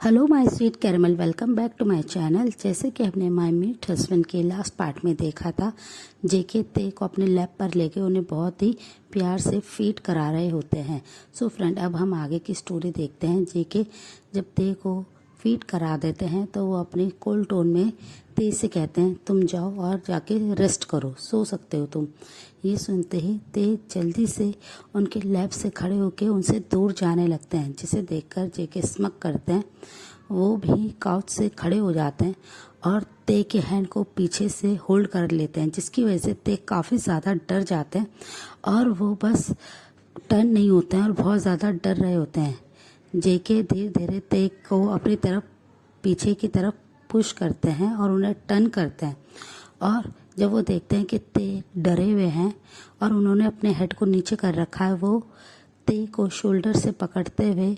Hello my sweet caramel, welcome back to my channel. जैसे कि हमने माय मीट हस्बैंड के लास्ट पार्ट में देखा था, जेके ते को अपने लैब पर लेके उन्हें बहुत ही प्यार से फीड करा रहे होते हैं। सो फ्रेंड, अब हम आगे की स्टोरी देखते हैं। जेके जब ते को फीड करा देते हैं तो वो अपने कोल्ड टोन में ते से कहते हैं, तुम जाओ और जाके रेस्ट करो, सो सकते हो तुम। ये सुनते ही ते जल्दी से उनके लैब से खड़े होकर उनसे दूर जाने लगते हैं, जिसे देखकर जेके स्मक करते हैं। वो भी काउच से खड़े हो जाते हैं और ते के हैंड को पीछे से होल्ड कर लेते हैं, जिसकी वजह से ते काफ़ी ज़्यादा डर जाते हैं और वो बस टर्न नहीं होते हैं और बहुत ज़्यादा डर रहे होते हैं। जेके धीरे धीरे ते को अपनी तरफ पीछे की तरफ पुश करते हैं और उन्हें टर्न करते हैं। और जब वो देखते हैं कि ते डरे हुए हैं और उन्होंने अपने हेड को नीचे कर रखा है, वो ते को शोल्डर से पकड़ते हुए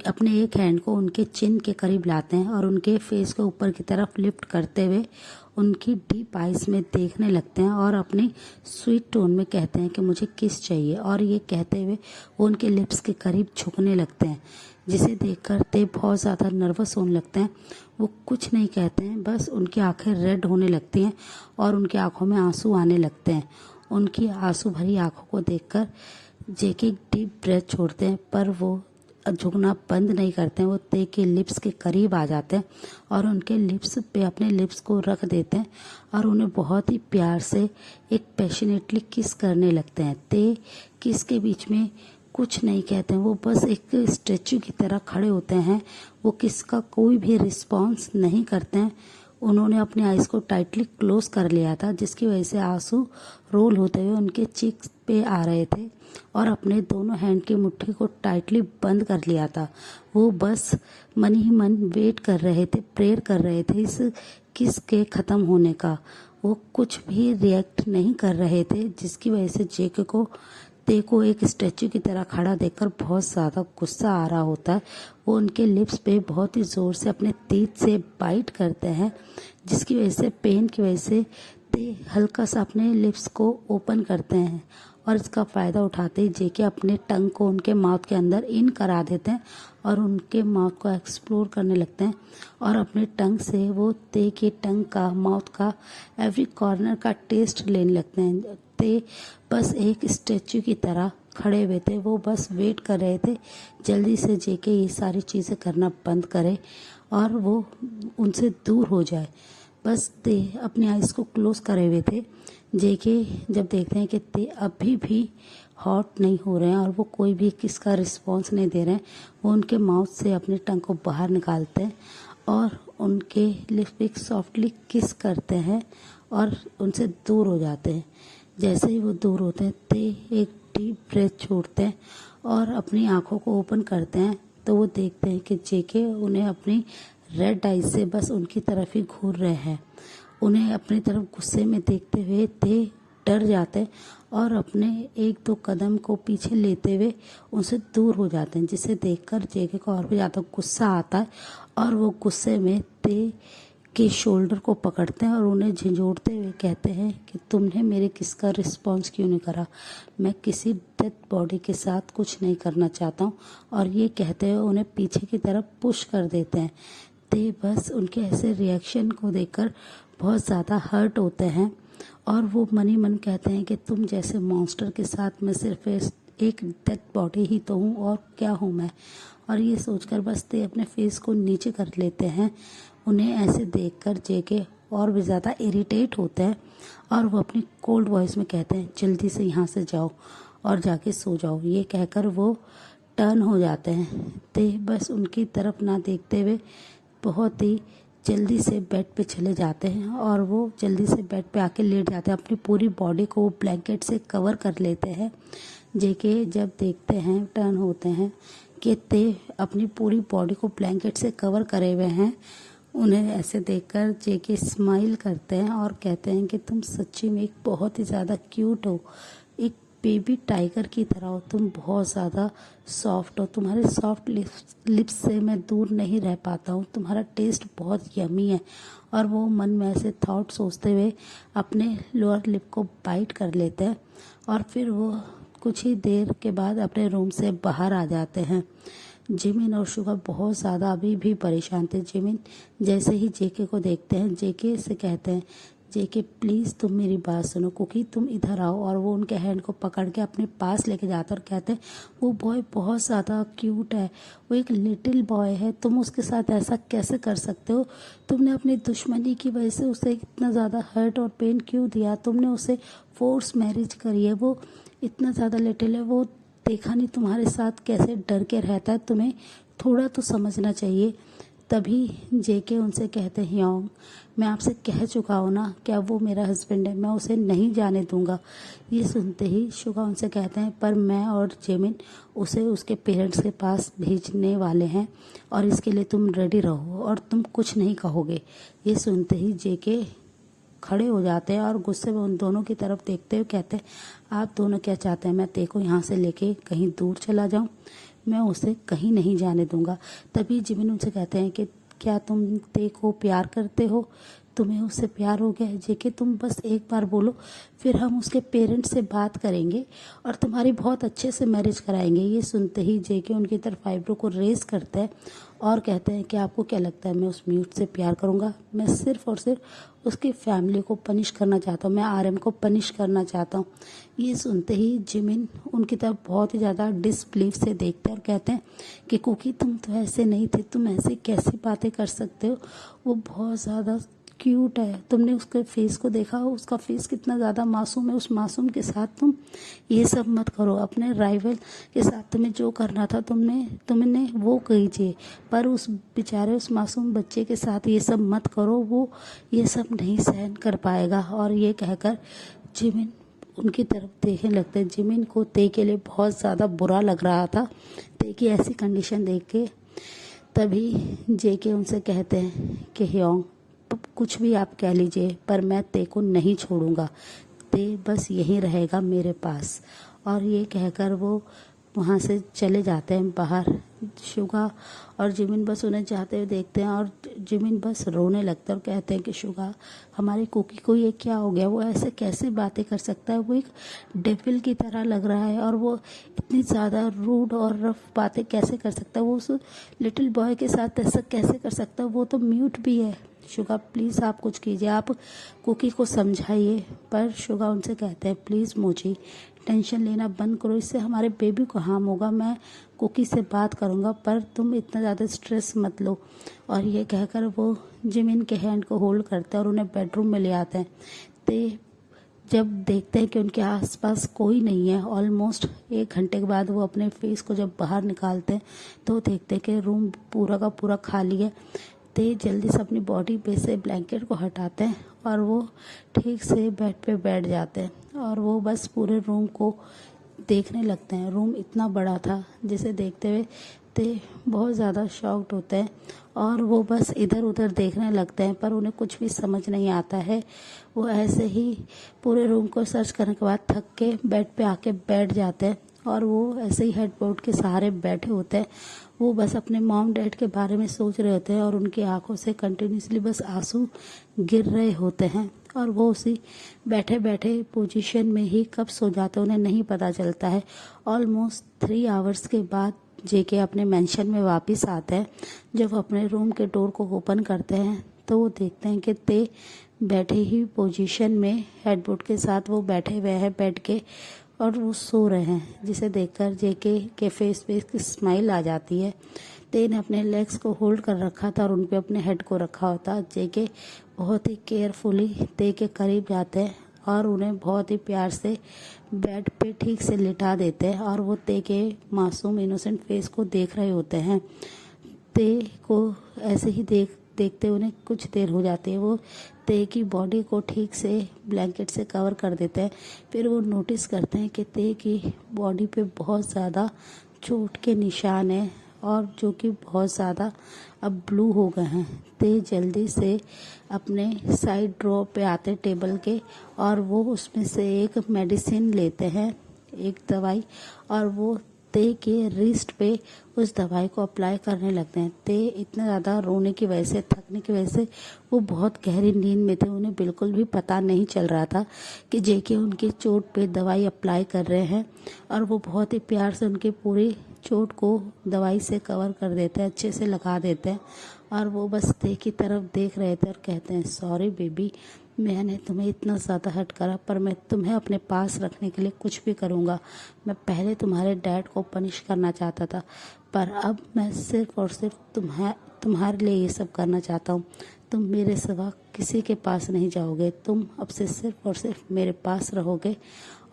अपने एक हैंड को उनके चिन के करीब लाते हैं और उनके फेस को ऊपर की तरफ लिफ्ट करते हुए उनकी डीप आइज में देखने लगते हैं और अपनी स्वीट टोन में कहते हैं कि मुझे किस चाहिए। और ये कहते हुए वो उनके लिप्स के करीब झुकने लगते हैं, जिसे देखकर ते बहुत ज़्यादा नर्वस होने लगते हैं। वो कुछ नहीं कहते हैं, बस उनकी आंखें रेड होने लगती हैं और उनकी आंखों में आंसू आने लगते हैं। उनकी आंसू भरी आंखों को देखकर जेके डीप ब्रेथ छोड़ते हैं, पर वो झुकना बंद नहीं करते हैं। वो ते के लिप्स के करीब आ जाते हैं और उनके लिप्स पे अपने लिप्स को रख देते हैं और उन्हें बहुत ही प्यार से एक पैशनेटली किस करने लगते हैं। ते किस के बीच में कुछ नहीं कहते हैं, वो बस एक स्टैचू की तरह खड़े होते हैं। वो किस का कोई भी रिस्पॉन्स नहीं करते हैं। उन्होंने अपनी आइज को टाइटली क्लोज कर लिया था, जिसकी वजह से आंसू रोल होते हुए उनके चीक्स पे आ रहे थे और अपने दोनों हैंड की मुट्ठी को टाइटली बंद कर लिया था। वो बस मन ही मन वेट कर रहे थे, प्रेयर कर रहे थे इस किस के ख़त्म होने का। वो कुछ भी रिएक्ट नहीं कर रहे थे, जिसकी वजह से जेके को ते को एक स्टैचू की तरह खड़ा देखकर बहुत ज़्यादा गुस्सा आ रहा होता है। वो उनके लिप्स पे बहुत ही ज़ोर से अपने टीथ से बाइट करते हैं, जिसकी वजह से पेन की वजह से ते हल्का सा अपने लिप्स को ओपन करते हैं और इसका फ़ायदा उठाते ही जेके अपने टंग को उनके माउथ के अंदर इन करा देते हैं और उनके माउथ को एक्सप्लोर करने लगते हैं और अपने टंग से वो ते के टंग का, माउथ का एवरी कॉर्नर का टेस्ट लेने लगते हैं। ते बस एक स्टैचू की तरह खड़े हुए थे, वो बस वेट कर रहे थे जल्दी से जेके ये सारी चीज़ें करना बंद करे और वो उनसे दूर हो जाए। बस ते अपनी आइज़ को क्लोज करे हुए थे। जेके जब देखते हैं कि ते अभी भी हॉट नहीं हो रहे हैं और वो कोई भी किसका रिस्पॉन्स नहीं दे रहे हैं, वो उनके माउथ से अपने टंग को बाहर निकालते हैं और उनके लिप्स पे सॉफ्टली किस करते हैं और उनसे दूर हो जाते हैं। जैसे ही वो दूर होते हैं, ते एक डीप ब्रेथ छोड़ते हैं और अपनी आंखों को ओपन करते हैं तो वो देखते हैं कि जेके उन्हें अपनी रेड आइज से बस उनकी तरफ ही घूर रहे हैं। उन्हें अपनी तरफ गुस्से में देखते हुए ते डर जाते हैं और अपने एक दो कदम को पीछे लेते हुए उनसे दूर हो जाते हैं, जिसे देखकर जेके को और भी ज़्यादा गुस्सा आता है और वो गुस्से में ते के शोल्डर को पकड़ते हैं और उन्हें झंझोड़ते हुए कहते हैं कि तुमने मेरे किस का रिस्पॉन्स क्यों नहीं करा, मैं किसी डेड बॉडी के साथ कुछ नहीं करना चाहता हूँ। और ये कहते हुए उन्हें पीछे की तरफ पुश कर देते हैं। ते बस उनके ऐसे रिएक्शन को देखकर बहुत ज़्यादा हर्ट होते हैं और वो मन ही मन कहते हैं कि तुम जैसे मॉन्स्टर के साथ मैं सिर्फ एक डेड बॉडी ही तो हूँ और क्या हूँ मैं। और ये सोचकर बस ते अपने फेस को नीचे कर लेते हैं। उन्हें ऐसे देखकर जेके और भी ज़्यादा इरिटेट होते हैं और वो अपनी कोल्ड वॉइस में कहते हैं, जल्दी से यहाँ से जाओ और जाके सो जाओ। ये कहकर वो टर्न हो जाते हैं। ते बस उनकी तरफ ना देखते हुए बहुत ही जल्दी से बेड पे चले जाते हैं और वो जल्दी से बेड पे आके लेट जाते हैं। अपनी पूरी बॉडी को ब्लैंकेट से कवर कर लेते हैं। जेके जब देखते हैं, टर्न होते हैं कि ते अपनी पूरी बॉडी को ब्लैंकेट से कवर करे हुए हैं, उन्हें ऐसे देखकर जेके स्माइल करते हैं और कहते हैं कि तुम सच्ची में एक बहुत ही ज़्यादा क्यूट हो, एक बेबी टाइगर की तरह हो, तुम बहुत ज़्यादा सॉफ्ट हो, तुम्हारे सॉफ्ट लिप्स से मैं दूर नहीं रह पाता हूँ, तुम्हारा टेस्ट बहुत यमी है। और वो मन में ऐसे थॉट सोचते हुए अपने लोअर लिप को बाइट कर लेते हैं और फिर वो कुछ ही देर के बाद अपने रूम से बाहर आ जाते हैं। जिमिन और शुगा बहुत ज़्यादा अभी भी परेशान थे। जिमिन जैसे ही जेके को देखते हैं, जेके से कहते हैं, जेके प्लीज़ तुम मेरी बात सुनो, कुकी तुम इधर आओ। और वो उनके हैंड को पकड़ के अपने पास लेके जाते और कहते हैं वो बॉय बहुत ज़्यादा क्यूट है, वो एक लिटिल बॉय है, तुम उसके साथ ऐसा कैसे कर सकते हो? तुमने अपनी दुश्मनी की वजह से उसे इतना ज़्यादा हर्ट और पेन क्यों दिया? तुमने उसे फोर्स मैरिज करी है, वो इतना ज़्यादा लिटिल है, वो देखा नहीं तुम्हारे साथ कैसे डर के रहता है, तुम्हें थोड़ा तो समझना चाहिए। तभी जेके उनसे कहते हैं योंग, मैं आपसे कह चुका हूँ ना, क्या वो मेरा हस्बैंड है, मैं उसे नहीं जाने दूंगा। ये सुनते ही शुगा उनसे कहते हैं पर मैं और जेमिन उसे उसके पेरेंट्स के पास भेजने वाले हैं और इसके लिए तुम रेडी रहो और तुम कुछ नहीं कहोगे। ये सुनते ही जेके खड़े हो जाते हैं और गुस्से में उन दोनों की तरफ देखते हुए कहते हैं आप दोनों क्या चाहते हैं, मैं ते को यहाँ से लेके कहीं दूर चला जाऊँ? मैं उसे कहीं नहीं जाने दूंगा। तभी जिमिन उनसे कहते हैं कि क्या तुम ते को प्यार करते हो? तुम्हें उससे प्यार हो गया है जेके? तुम बस एक बार बोलो, फिर हम उसके पेरेंट्स से बात करेंगे और तुम्हारी बहुत अच्छे से मैरिज कराएंगे। ये सुनते ही जेके उनकी तरफ आईब्रो को रेस करता है और कहते हैं कि आपको क्या लगता है मैं उस म्यूट से प्यार करूंगा? मैं सिर्फ और सिर्फ उसकी फैमिली को पनिश करना चाहता हूँ, मैं आरएम को पनिश करना चाहता हूँ। ये सुनते ही जिमिन उनकी तरफ बहुत ही ज़्यादा डिसबिलीव से देखते हैं और कहते हैं कि कुकी तुम तो ऐसे नहीं थे, तुम ऐसे कैसी बातें कर सकते हो? वो बहुत ज़्यादा क्यूट है, तुमने उसके फेस को देखा हो, उसका फेस कितना ज़्यादा मासूम है, उस मासूम के साथ तुम ये सब मत करो। अपने राइवल के साथ तुम्हें जो करना था तुमने वो कीजिए, पर उस बेचारे उस मासूम बच्चे के साथ ये सब मत करो, वो ये सब नहीं सहन कर पाएगा। और ये कहकर जिमिन उनकी तरफ देखने लगते हैं। जिमिन को ते के लिए बहुत ज़्यादा बुरा लग रहा था, ते की ऐसी कंडीशन देख के। तभी जेके उनसे कहते हैं कि ह्योंग कुछ भी आप कह लीजिए पर मैं ते को नहीं छोड़ूंगा, ते बस यहीं रहेगा मेरे पास। और ये कहकर वो वहाँ से चले जाते हैं बाहर। शुगा और जिमिन बस उन्हें जाते हुए देखते हैं और जिमिन बस रोने लगता है और कहते हैं कि शुगा हमारी कुकी को ये क्या हो गया, वो ऐसे कैसे बातें कर सकता है, वो एक डेविल की तरह लग रहा है और वो इतनी ज़्यादा रूड और रफ बातें कैसे कर सकता है, वो उस लिटिल बॉय के साथ ऐसा कैसे कर सकता है, वो तो म्यूट भी है। शुगा प्लीज़ आप कुछ कीजिए, आप कुकी को समझाइए। पर शुगा उनसे कहते हैं प्लीज़ मुझे टेंशन लेना बंद करो, इससे हमारे बेबी को हार्म होगा, मैं कुकी से बात करूँगा पर तुम इतना ज़्यादा स्ट्रेस मत लो। और ये कहकर वो जिमिन के हैंड को होल्ड करते हैं और उन्हें बेडरूम में ले आते हैं। ते जब देखते हैं कि उनके आसपास कोई नहीं है, ऑलमोस्ट 1 घंटे के बाद वो अपने फेस को जब बाहर निकालते हैं तो देखते हैं कि रूम पूरा का पूरा खाली है। ते जल्दी से अपनी बॉडी पे से ब्लैंकेट को हटाते हैं और वो ठीक से बेड पे बैठ जाते हैं और वो बस पूरे रूम को देखने लगते हैं। रूम इतना बड़ा था जिसे देखते हुए ते बहुत ज़्यादा शॉक्ड होते हैं और वो बस इधर उधर देखने लगते हैं पर उन्हें कुछ भी समझ नहीं आता है। वो ऐसे ही पूरे रूम को सर्च करने के बाद थक के बेड पे आके बैठ जाते हैं और वो ऐसे ही हेडबोर्ड के सहारे बैठे होते हैं। वो बस अपने मॉम डैड के बारे में सोच रहे होते हैं और उनकी आंखों से कंटिन्यूसली बस आंसू गिर रहे होते हैं और वो उसी बैठे बैठे पोजीशन में ही कब सो जाते हैं उन्हें नहीं पता चलता है। ऑलमोस्ट 3 आवर्स के बाद जेके अपने मेंशन में वापस आते हैं। जब अपने रूम के डोर को ओपन करते हैं तो वो देखते हैं कि ते बैठे ही पोजीशन में हेडबोर्ड के साथ वो बैठे हुए हैं बेड के और वो सो रहे हैं, जिसे देखकर जेके के फेस पे एक स्माइल आ जाती है। ते ने अपने लेग्स को होल्ड कर रखा था और उन पे अपने हेड को रखा होता। जेके बहुत ही केयरफुली ते के करीब जाते हैं और उन्हें बहुत ही प्यार से बेड पे ठीक से लिटा देते हैं और वो ते के मासूम इनोसेंट फेस को देख रहे होते हैं। ते को ऐसे ही देखते उन्हें कुछ देर हो जाती है। वो ते की बॉडी को ठीक से ब्लैंकेट से कवर कर देते हैं। फिर वो नोटिस करते हैं कि ते की बॉडी पे बहुत ज़्यादा चोट के निशान हैं और जो कि बहुत ज़्यादा अब ब्लू हो गए हैं। ते जल्दी से अपने साइड ड्रॉ पे आते टेबल के और वो उसमें से एक मेडिसिन लेते हैं, एक दवाई, और वो ते के रिस्ट पे उस दवाई को अप्लाई करने लगते हैं। ते इतना ज़्यादा रोने की वजह से, थकने की वजह से वो बहुत गहरी नींद में थे। उन्हें बिल्कुल भी पता नहीं चल रहा था कि जेके उनकी चोट पे दवाई अप्लाई कर रहे हैं और वो बहुत ही प्यार से उनकी पूरी चोट को दवाई से कवर कर देते हैं, अच्छे से लगा देते हैं। और वो बस ते की तरफ देख रहे थे और कहते हैं, सॉरी बेबी, मैंने तुम्हें इतना ज़्यादा हर्ट करा, पर मैं तुम्हें अपने पास रखने के लिए कुछ भी करूँगा। मैं पहले तुम्हारे डैड को पनिश करना चाहता था, पर अब मैं सिर्फ़ और सिर्फ तुम्हारे लिए ये सब करना चाहता हूँ। तुम मेरे सिवा किसी के पास नहीं जाओगे, तुम अब से सिर्फ और सिर्फ मेरे पास रहोगे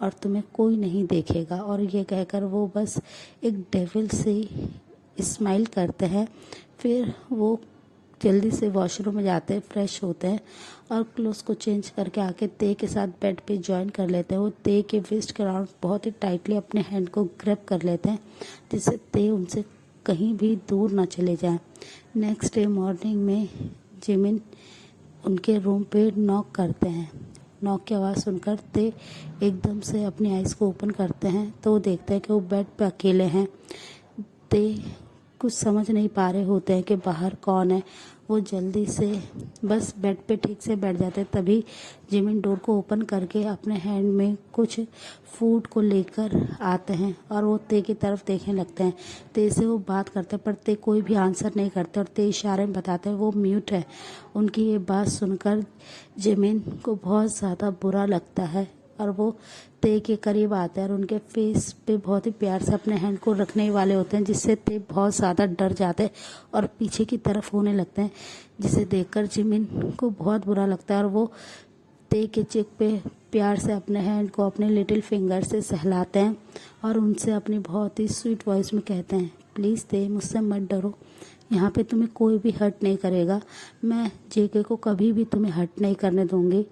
और तुम्हें कोई नहीं देखेगा। और ये कहकर वो बस एक डेविल से स्माइल करते हैं। फिर वो जल्दी से वॉशरूम में जाते हैं, फ्रेश होते हैं और क्लोथ्स को चेंज करके आके ते के साथ बेड पे ज्वाइन कर लेते हैं। वो ते के वेस्ट के अराउंड बहुत ही टाइटली अपने हैंड को ग्रैब कर लेते हैं, जिससे ते उनसे कहीं भी दूर ना चले जाएं। नेक्स्ट डे मॉर्निंग में जिमिन उनके रूम पे नॉक करते हैं। नॉक की आवाज़ सुनकर ते एकदम से अपनी आइज़ को ओपन करते हैं तो वो देखते हैं कि वो बेड पे अकेले हैं। ते कुछ समझ नहीं पा रहे होते हैं कि बाहर कौन है। वो जल्दी से बस बेड पे ठीक से बैठ जाते हैं। तभी जिमिन डोर को ओपन करके अपने हैंड में कुछ फूड को लेकर आते हैं और वो ते की तरफ देखने लगते हैं। ते से वो बात करते हैं, पर ते कोई भी आंसर नहीं करते और ते इशारे में बताते हैं वो म्यूट है। उनकी ये बात सुनकर जिमिन को बहुत ज़्यादा बुरा लगता है और वो ते के करीब आते हैं और उनके फेस पे बहुत ही प्यार से अपने हैंड को रखने वाले होते हैं, जिससे ते बहुत ज़्यादा डर जाते हैं और पीछे की तरफ होने लगते हैं, जिसे देखकर जिमिन को बहुत बुरा लगता है। और वो ते के चेक पे प्यार से अपने हैंड को अपने लिटिल फिंगर से सहलाते हैं और उनसे अपनी बहुत ही स्वीट वॉइस में कहते हैं, प्लीज़ ते, मुझसे मत डरो, यहाँ पे तुम्हें कोई भी हर्ट नहीं करेगा। मैं जेके को कभी भी तुम्हें हर्ट नहीं करने दूँगी।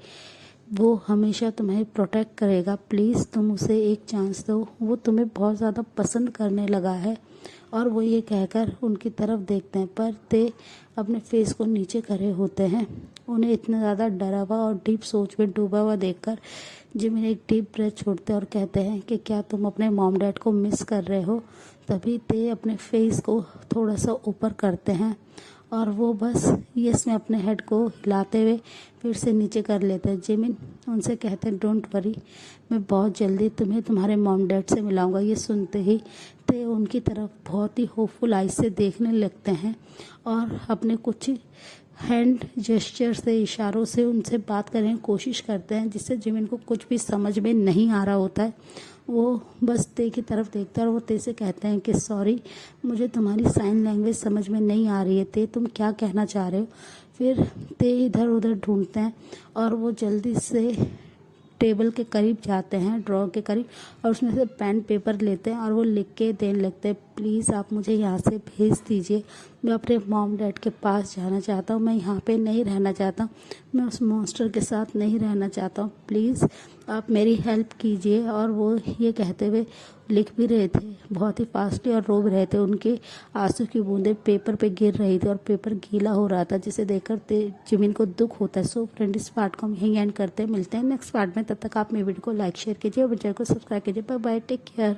वो हमेशा तुम्हें प्रोटेक्ट करेगा। प्लीज़ तुम उसे एक चांस दो, वो तुम्हें बहुत ज़्यादा पसंद करने लगा है। और वो ये कहकर उनकी तरफ देखते हैं, पर ते अपने फेस को नीचे करे होते हैं। उन्हें इतना ज़्यादा डरा हुआ और डीप सोच में डूबा हुआ देखकर जिमिन एक डीप ब्रेथ छोड़ते हैं और कहते हैं कि क्या तुम अपने मॉम डैड को मिस कर रहे हो। तभी ते अपने फेस को थोड़ा सा ऊपर करते हैं और वो बस यस में अपने हेड को हिलाते हुए फिर से नीचे कर लेते हैं। जिमिन उनसे कहते हैं, डोंट वरी, मैं बहुत जल्दी तुम्हें तुम्हारे मॉम डैड से मिलाऊंगा। ये सुनते ही ते उनकी तरफ बहुत ही होपफुल आइज से देखने लगते हैं और अपने कुछ हैंड जेस्चर से, इशारों से उनसे बात करने की कोशिश करते हैं, जिससे जिमिन को कुछ भी समझ में नहीं आ रहा होता है। वो बस ते की तरफ देखता है और वो ते से कहते हैं कि सॉरी, मुझे तुम्हारी साइन लैंग्वेज समझ में नहीं आ रही है ते, तुम क्या कहना चाह रहे हो। फिर ते इधर उधर ढूंढते हैं और वो जल्दी से टेबल के करीब जाते हैं, ड्रॉर के करीब, और उसमें से पेन पेपर लेते हैं और वो लिख के देने लगते हैं, प्लीज़ आप मुझे यहाँ से भेज दीजिए, मैं अपने मॉम डैड के पास जाना चाहता हूँ, मैं यहाँ पे नहीं रहना चाहता, मैं उस मॉन्स्टर के साथ नहीं रहना चाहता हूँ, प्लीज़ आप मेरी हेल्प कीजिए। और वो ये कहते हुए लिख भी रहे थे बहुत ही फास्टली और रो भी रहे थे। उनके आंसू की बूंदें पेपर पे गिर रही थी और पेपर गीला हो रहा था, जिसे देखकर जिमिन को दुख होता है। सो फ्रेंड, इस पार्ट को हम यहीं एंड करते हैं, मिलते हैं नेक्स्ट पार्ट में। तब तक आप मेरे वीडियो को लाइक शेयर कीजिए और चैनल को सब्सक्राइब कीजिए। Bye bye, take care.